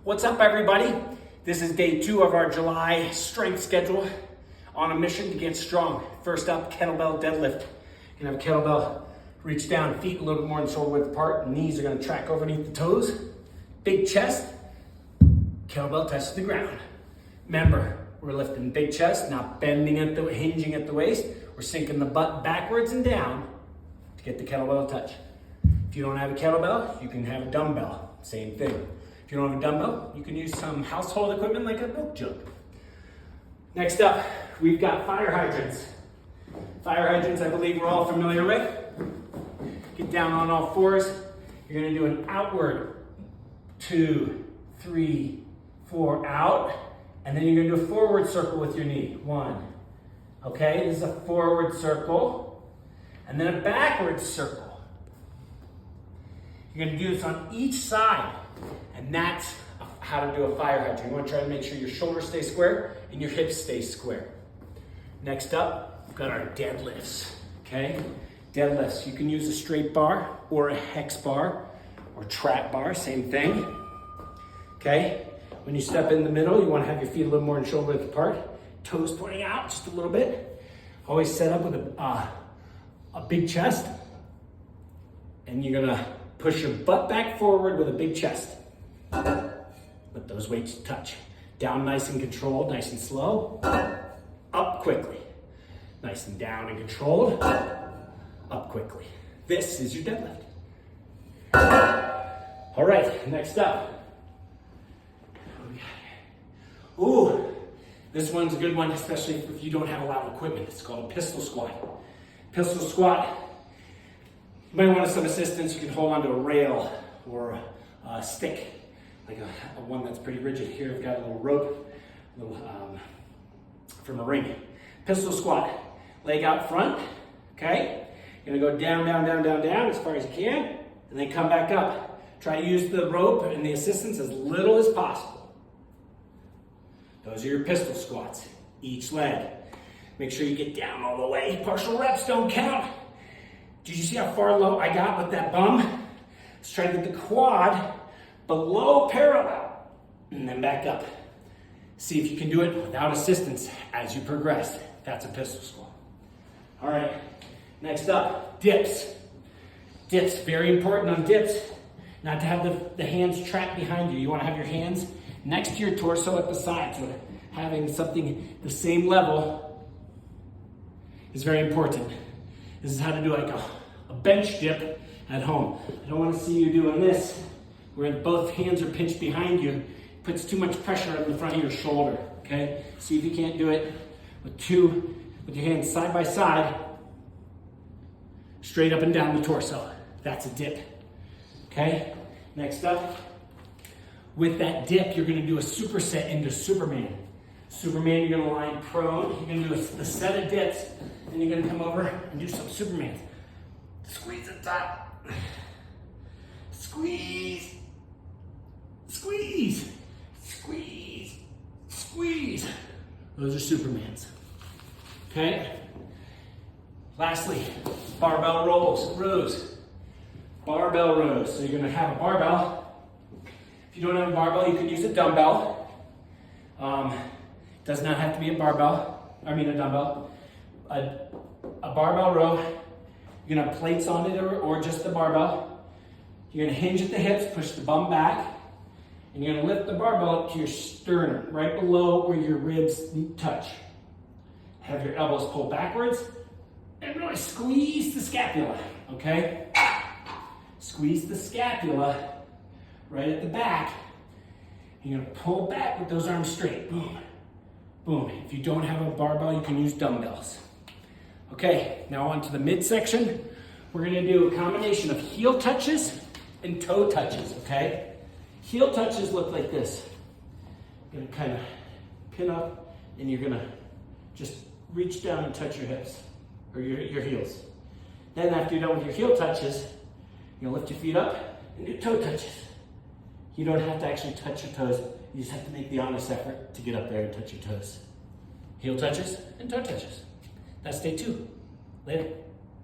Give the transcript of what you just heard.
What's up, everybody? This is day 2 of our July strength schedule on a mission to get strong. First up, kettlebell deadlift. You're gonna have a kettlebell reach down, feet a little bit more than shoulder width apart, knees are gonna track underneath the toes. Big chest, kettlebell touches the ground. Remember, we're lifting big chest, not bending at the, hinging at the waist. We're sinking the butt backwards and down to get the kettlebell touch. If you don't have a kettlebell, you can have a dumbbell, same thing. If you don't have a dumbbell, you can use some household equipment like a milk jug. Next up, we've got fire hydrants. Fire hydrants, I believe we're all familiar with. Get down on all fours. You're gonna do an outward, 2, 3, 4, out. And then you're gonna do a forward circle with your knee, 1. Okay, this is a forward circle. And then a backward circle. You're gonna do this on each side. And that's how to do a fire hydrant. You want to try to make sure your shoulders stay square and your hips stay square. Next up, we've got our deadlifts, okay? Deadlifts, you can use a straight bar or a hex bar or trap bar, same thing, okay? When you step in the middle, you want to have your feet a little more than shoulder width apart, toes pointing out just a little bit. Always set up with a big chest, and you're gonna push your butt back forward with a big chest. Let those weights touch. Down nice and controlled, nice and slow. Up quickly. Nice and down and controlled. Up quickly. This is your deadlift. All right, next up. Ooh, this one's a good one, especially if you don't have a lot of equipment. It's called a pistol squat. Pistol squat. You might want some assistance. You can hold onto a rail or a stick, like a one that's pretty rigid. Here I've got a little rope, from a ring. Pistol squat, leg out front, okay? You're gonna go down, down, down, down, down as far as you can, and then come back up. Try to use the rope and the assistance as little as possible. Those are your pistol squats, each leg. Make sure you get down all the way. Partial reps don't count. Did you see how far low I got with that bum? Let's try to get the quad below parallel and then back up. See if you can do it without assistance as you progress. That's a pistol squat. All right, next up, dips. Dips, very important on dips, not to have the hands trapped behind you. You want to have your hands next to your torso at the side, so having something the same level is very important. This is how to do like a bench dip at home. I don't want to see you doing this where both hands are pinched behind you. It puts too much pressure on the front of your shoulder, okay? See if you can't do it with your hands side by side, straight up and down the torso. That's a dip, okay? Next up, with that dip, you're gonna do a superset into Superman. Superman, you're gonna lie prone. You're gonna do a set of dips, and you're gonna come over and do some Supermans. Squeeze the top. Squeeze. Squeeze. Squeeze. Squeeze. Those are Supermans. Okay? Lastly, barbell rows. Barbell rows. So you're gonna have a barbell. If you don't have a barbell, you can use a dumbbell. Does not have to be a dumbbell. A barbell row. You're gonna have plates on it or just the barbell. You're gonna hinge at the hips, push the bum back, and you're gonna lift the barbell up to your sternum, right below where your ribs touch. Have your elbows pull backwards, and really squeeze the scapula, okay? Squeeze the scapula right at the back. You're gonna pull back with those arms straight, boom, boom. If you don't have a barbell, you can use dumbbells. Okay, now on to the midsection. We're gonna do a combination of heel touches and toe touches, okay? Heel touches look like this. You're gonna kind of pin up and you're gonna just reach down and touch your hips, or your heels. Then after you're done with your heel touches, you're gonna lift your feet up and do toe touches. You don't have to actually touch your toes. You just have to make the honest effort to get up there and touch your toes. Heel touches and toe touches. That's day 2. Later.